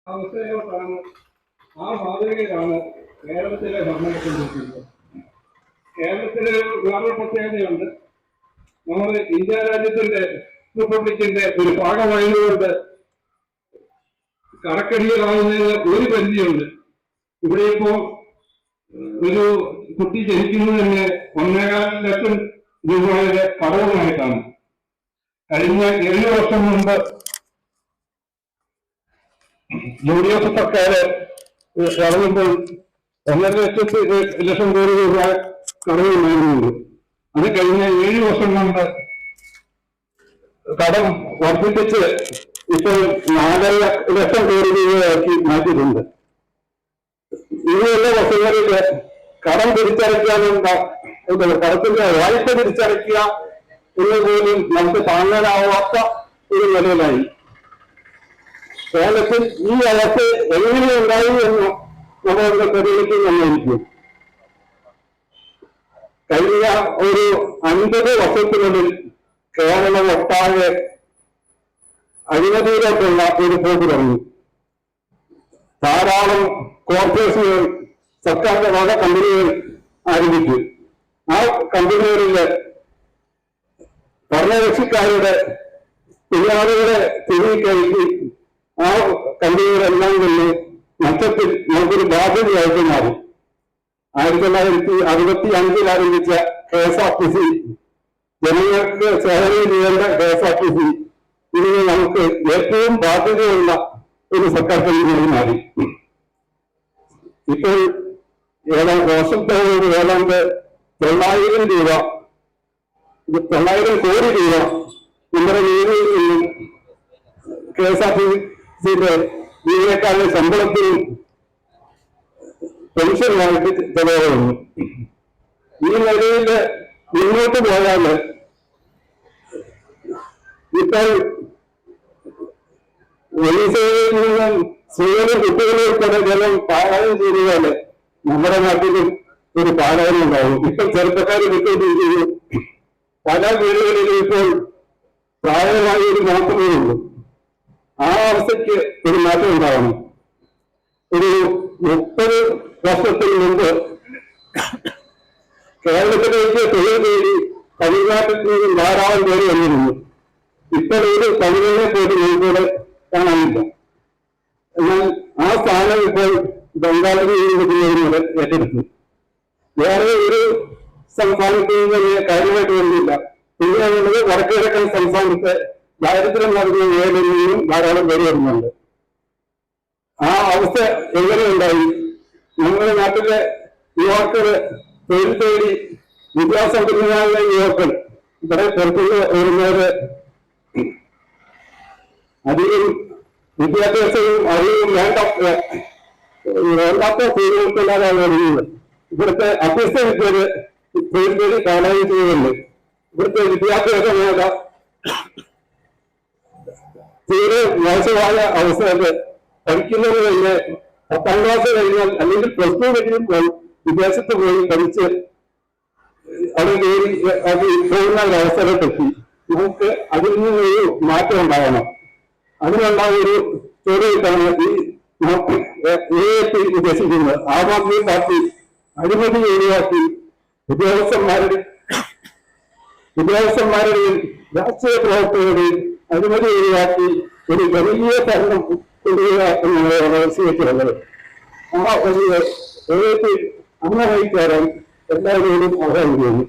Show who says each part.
Speaker 1: അവസ്ഥയിലോട്ടാണ് ആ മാതൃകയിലാണ് കേരളത്തിലെ ഭരണം കൊണ്ടിരിക്കുന്നത്. കേരളത്തിലെ വേറെ പ്രത്യേകതയുണ്ട്. നമ്മൾ ഇന്ത്യ രാജ്യത്തിന്റെ റിപ്പബ്ലിക്കിന്റെ ഒരു ഭാഗമായതുകൊണ്ട് കടക്കടികളാകുന്നതിന് ഒരു പരിധിയുണ്ട്. ഇവിടെ ഇപ്പോ ഒരു കുട്ടി ജനിക്കുന്നത് തന്നെ 1.25 ലക്ഷം രൂപയുടെ കടവുമായിട്ടാണ്. കഴിഞ്ഞ 7 വർഷം മുമ്പ് UDF സർക്കാര് ഇറങ്ങുമ്പോൾ 1.5 ലക്ഷം കോടി രൂപ കടവുണ്ടായിരുന്നുള്ളൂ. അത് കഴിഞ്ഞ 7 വർഷം കൊണ്ട് കടം വർദ്ധിപ്പിച്ച് ഇപ്പോൾ 4 ലക്ഷം കോടി രൂപയാക്കി മാറ്റിയിട്ടുണ്ട്. ഇനിയുള്ള വർഷങ്ങളില് കടം തിരിച്ചടയ്ക്കാനുള്ള കടത്തിന്റെ വായ്പ തിരിച്ചടയ്ക്കുക എന്നുപോലും നമുക്ക് താങ്ങാനാവാത്ത ഒരു നിലയിലായി. കേരളത്തിൽ ഈ അവസ്ഥ എങ്ങനെ ഉണ്ടായി എന്ന് നമ്മളുടെ പരിഗണിക്കും എന്നായിരിക്കും. കഴിഞ്ഞ ഒരു 50 വർഷത്തിനുള്ളിൽ കേരളം ഒട്ടാകെ അഴിമതിയിലേക്കുള്ള ഒരു പോക്ക് തുടങ്ങി. ധാരാളം കോർപ്പറേഷനുകൾ സർക്കാരിന്റെ വക കമ്പനികൾ ആരംഭിച്ചു. ആ കമ്പനികളില് ഭരണകക്ഷിക്കാരുടെ തൊഴിലാളികളെ തിരികെ ആ കമ്പനികളെല്ലാം തന്നെ നഷ്ടത്തിൽ നമുക്കൊരു ബാധ്യതയായിട്ട് മാറി. 1965 ആരംഭിച്ച KSRTC, ജനങ്ങൾക്ക് സേവനം ചെയ്യേണ്ട KSRTC ഇതിന് നമുക്ക് ഏറ്റവും ബാധ്യതയുള്ള ഒരു സർക്കാർ കമ്പനിയായി മാറി. ഇപ്പോൾ വർഷത്തോട് ഏതാണ്ട് 900 കോടി രൂപ നമ്മുടെ നീതിയിൽ നിന്നും KSRTCയുടെ ജീവനക്കാരുടെ ശമ്പളത്തിനും പെൻഷനുമായിട്ട് ചെലവുന്നു. ഈ നിലയിൽ മുന്നോട്ട് പോയാൽ ഇപ്പോൾ ഒറീസയിൽ നിന്നും സ്ത്രീകളും കുട്ടികളെ ജലം പാരായണം ചെയ്താൽ നമ്മുടെ നാട്ടിലും ഒരു പാരായണം ഉണ്ടാവും. ഇപ്പോൾ ചെറുപ്പക്കാർ വിട്ടുകൊണ്ടിരിക്കുന്നു. പല വീടുകളിലും ഇപ്പോൾ പ്രായമായ ഒരു മാത്രമേ ഉള്ളൂ. ആ അവസ്ഥയ്ക്ക് ഒരു മാറ്റം ഉണ്ടാവണം. ഒരു 30 വർഷത്തിന് മുമ്പ് കേരളത്തിലേക്ക് തൊഴിൽ നേടി തമിഴ്നാട്ടിൽ നിന്നും ധാരാളം പേര് വന്നിരുന്നു. ഇപ്പോൾ ഒരു തമിഴിനെ പോലും നമുക്കിവിടെ കാണാനില്ല. എന്നാൽ ആ സ്ഥാനം ഇപ്പോൾ ബംഗാളിൽ നിന്ന് ഏറ്റെടുത്തു. വേറെ ഒരു സംസ്ഥാനത്ത് നിന്ന് കാര്യമായിട്ട് വരുന്നില്ല. പിന്നെ ഉള്ളത് വടക്കുകിഴക്കൻ സംസ്ഥാനത്തെ ദാരിദ്ര്യം നടന്ന മേഖലയിൽ നിന്നും ധാരാളം പേര് വരുന്നുണ്ട്. ആ അവസ്ഥ എങ്ങനെയുണ്ടായി? നമ്മുടെ നാട്ടിലെ യുവാക്കൾ തൊഴിൽ തേടി വിദ്യാസമ്പന്നരായ യുവാക്കൾ ഇവിടെ പുറത്തുനിന്ന് വരുന്നവര് അധികം വിദ്യാഭ്യാസവും അറിവും വേണ്ടാത്ത സ്ത്രീകൾക്കല്ലാതാണ് വരുന്നത്. ഇവിടുത്തെ അഭ്യസ്ത വിദ്യര് തൊഴിൽ തേടി കാലായി ചെയ്യുന്നുണ്ട്. ഇവിടുത്തെ വിദ്യാഭ്യാസ മേഖല തീരെ മോശമായ അവസ്ഥയിൽ പഠിക്കുന്നത് തന്നെ 10ാം ക്ലാസ് കഴിഞ്ഞാൽ അല്ലെങ്കിൽ +2 കഴിഞ്ഞാൽ വിദേശത്ത് പോയി പഠിച്ച് അവിടെ കയറി അത് പോകുന്ന ഒരു അവസരത്തെത്തി. നമുക്ക് അതിൽ നിന്നൊരു മാറ്റം ഉണ്ടാവണം. അതിനുള്ള ഒരു ചോദ്യത്താണ് ഈ AAP ഉദ്ദേശിക്കുന്നത്. ആം ആദ്മി പാർട്ടി അഴിമതി ഒഴിവാക്കി ഉദ്യോഗസ്ഥന്മാരുടെയും രാഷ്ട്രീയ പ്രവർത്തകരുടെയും അഴിമതി ഒഴിവാക്കി ഒരു വലിയ ഭരണം കൊണ്ടുവരിക എന്നുള്ളതാണ് ലക്ഷ്യത്തിലുള്ളത്. ആ ഒരു AAP അംഗമായി കയറാൻ എല്ലാവരോടും ആഹ്വാനം ചെയ്യുന്നു.